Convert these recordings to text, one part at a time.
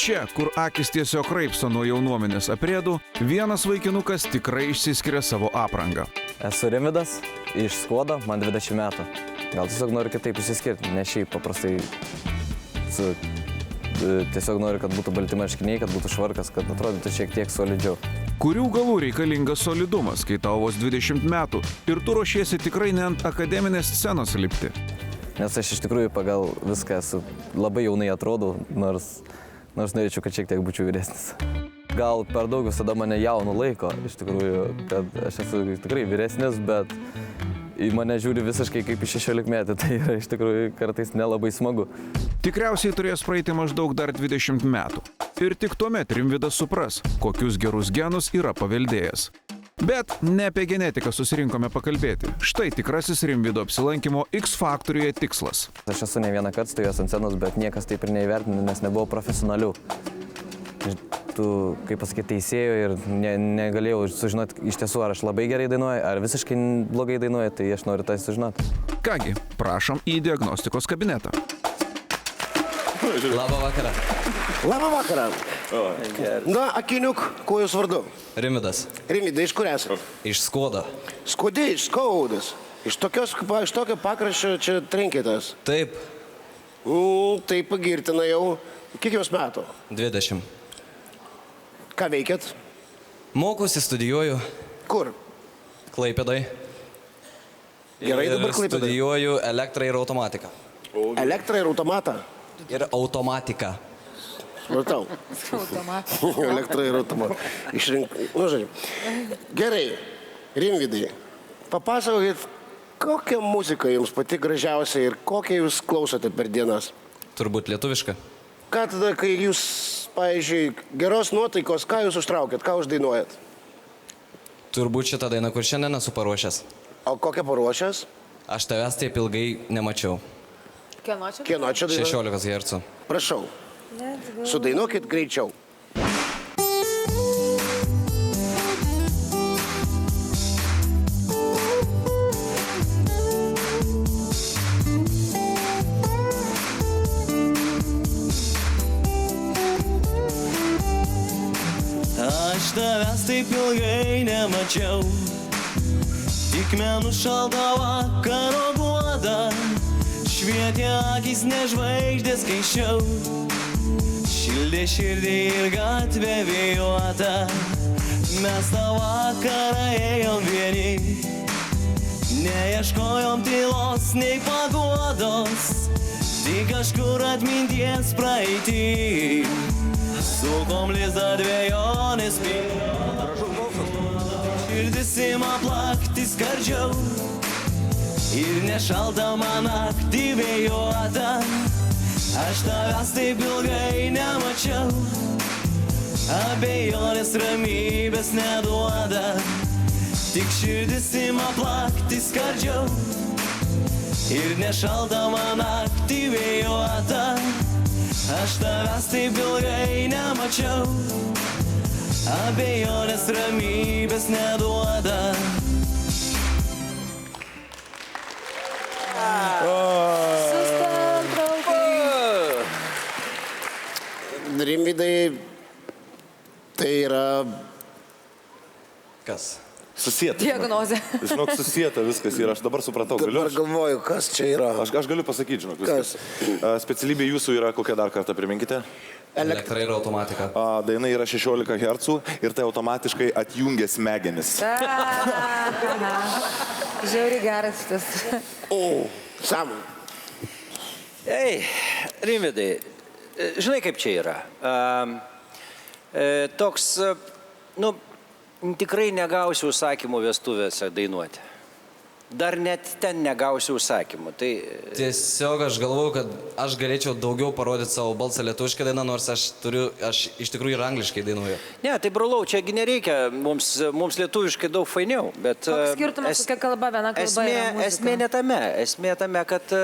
Čia, kur akis tiesiog raipsto nuo jaunuomenės aprėdų, vienas vaikinukas tikrai išsiskiria savo aprangą. Esu Rimvydas, iš Skuodo, man 20 metų. Gal tiesiog noriu kitaip išsiskirti, ne šiaip paprastai. Tiesiog noriu, kad būtų balti marškiniai, kad būtų švarkas, kad atrodytų šiek tiek solidžiau. Kurių galų reikalingas solidumas, kai tau vos 20 metų ir tu ruošiesi tikrai ne ant akademinės scenos lipti. Nes aš iš tikrųjų pagal viską esu labai jaunai atrodau, nors norėčiau, kad šiek tiek būčiau vyresnis. Gal per daug visada mane jaunu laiko, iš tikrųjų, kad aš esu tikrai vyresnis, bet į mane žiūri visiškai kaip į 16 metį, tai yra iš tikrųjų kartais nelabai smagu. Tikriausiai turės praeiti maždaug dar 20 metų. Ir tik tuomet Rimvydas supras, kokius gerus genus yra paveldėjęs. Bet ne apie genetiką susirinkome pakalbėti. Štai tikrasis Rimvydo apsilankimo X Faktoriuje tikslas. Aš esu ne vieną kartą stovėjęs ant scenos, bet niekas taip ir neįvertino, nes nebuvo profesionalių. Tu, kaip pasakyti, teisėjų ir negalėjau sužinoti iš tiesų, ar aš labai gerai dainuoju, ar visiškai blogai dainuoju, tai aš noriu tai sužinoti. Kągi, prašom į diagnostikos kabinetą. Labą vakarą. Labą vakarą. Na, akiniuk, kuo jūs vardu? Rimvydas. Rimvydai, iš kur esate? Iš Skuodo. Skuodai, iš Skaudas. Iš tokio pakraščio čia trenkėtės. Taip. Tai pagirtina jau. Kiek jums metų? 20. Ką veikėt? Mokusi, studijuoju. Kur? Klaipėdoj. Gerai dabar Klaipėdoj. Studijuoju elektrą ir automatiką. Elektrą ir automatą? Ir automatiką. Matau. Elektrą ir automatą. Išrink... Nu, žodžiu. Gerai. Rimvydai, papasakokit, kokią muziką jums pati gražiausia ir kokią jūs klausote per dienas? Turbūt lietuviška. Ką tada, kai jūs, pavyzdžiui, geros nuotaikos, ką jūs užtraukėt, ką uždainuojat? Turbūt šitą dainą, kur šiandien esu paruošęs. O kokią paruošęs? Aš tavęs taip ilgai nemačiau. Kieno čia daina? 16 hercų. Prašau, sudainuokit greičiau. Aš tavęs taip ilgai nemačiau, tik menų šaltą vakaro guodą, švietė akys ne žvaigždės kaiščiau, šildė širdį ir gatvė vėjuota, mes tą vakarą ėjom vieni, neieškojom tylos nei paguodos, tik kažkur atminties praeitį. Sukom lizdą dvejonės širdis ima plakti skardžiau ir nešalta man naktį vėjuota. Aš tavęs taip ilgai nemačiau, abejonės ramybės neduoda, tik širdis ima plakti skardžiau ir nešalta man naktį vėjuota. Aš tavęs taip ilgai nemačiau, abejonės ramybės neduoda. Rimvydai, tai yra... Kas? Susieta. Diagnozė. Žinok, susieta viskas ir aš dabar supratau. Dabar galvoju, kas čia yra. Aš galiu pasakyti, žinok, viskas. Specialybė jūsų yra kokia dar kartą, priminkite? Elektra ir automatika. Daina yra 16 hercų ir tai automatiškai atjungia smegenis. Žiauriai geras šitas. Samu. Ei, Rimvydai, žinai kaip čia yra? Toks, tikrai negausiu užsakymų vestuvėse dainuoti. Dar net ten negausiu užsakymų. Tai... Tiesiog aš galvoju, kad aš galėčiau daugiau parodyti savo balsą lietuvišką dainą, nors aš iš tikrųjų ir angliškai dainuoju. Ne, tai brolau, čiagi nereikia, mums lietuviškai daug fainiau, bet... Koks skirtumas, kokia kalba, viena kalba yra muzika? Esmė tame, kad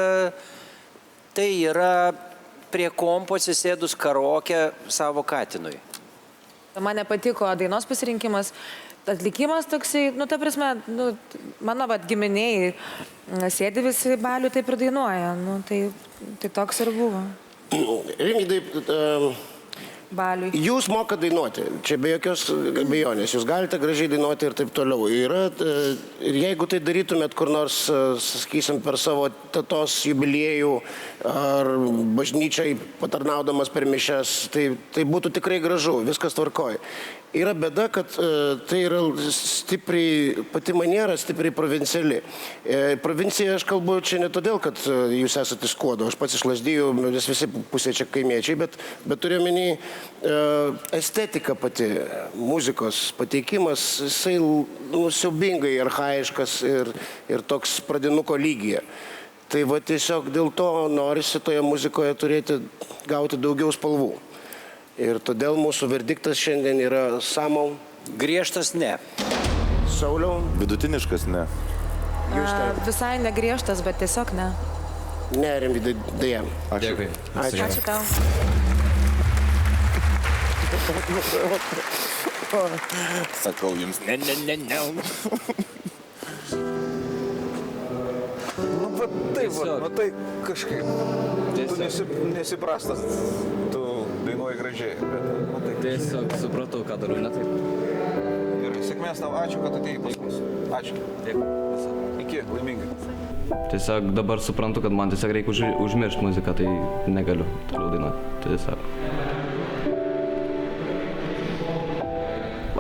tai yra prie kompo atsisėdus karaoke savo katinui. Man nepatiko dainos pasirinkimas, atlikimas toksai, ta prasme, mano giminiai sėdi visi balių, taip ir dainuoja, tai toks ir buvo. Rimvydai, baliui. Jūs moka dainuoti, čia be jokios abejonės, jūs galite gražiai dainuoti ir taip toliau. Ir jeigu tai darytumėt kur nors, sakysim, per savo tetos jubiliejų ar bažnyčiai patarnaudamas per mišias, tai būtų tikrai gražu, viskas tvarkoj. Yra bėda, kad tai yra stipriai, pati maniera stipriai provinciali. Provincija aš kalbu čia ne todėl, kad jūs esate iš Skuodo, aš pats iš Lazdijų, nes visi pusė čia kaimiečiai, bet turiu omeny estetika pati, muzikos pateikimas, jisai siaubingai archaiškas ir toks pradinuko lygyje. Tai va tiesiog dėl to norisi toje muzikoje gauti daugiau spalvų. Ir todėl mūsų verdiktas šiandien yra Samau. Griežtas ne. Sauliau. Vidutiniškas, ne. Visai negriežtas, bet tiesiog ne. Ne, Rimvydai, dėja. Ačiū. Ačiū tau. Sakau jums, ne. Tai kažkaip. Tu nesiprastas, tu dainuoji gražiai, bet Tiesiog supratau, ką darau, ne taip. Gerai, sėkmės tau, ačiū, kad atėjai pas mus. Ačiū. Iki, laimingai. Tiesiog dabar suprantu, kad man tiesiog reikia užmiršti muziką, tai negaliu toliau dainuoti. Tiesiog.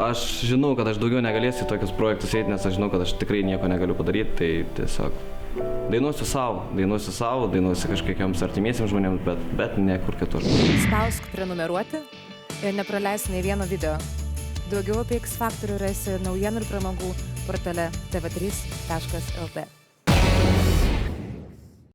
Aš žinau, kad aš daugiau negalėsiu į tokius projektus eiti, nes aš žinau, kad aš tikrai nieko negaliu padaryti, tai tiesiog dainuosiu savo, dainuosiu kažkokiems artimiesiems žmonėms, bet ne kur kitur. Spausk prenumeruoti ir nepraleisi nei vieno video. Daugiau apie X Factorių rasi naujienų ir pramogų portale tv3.lt.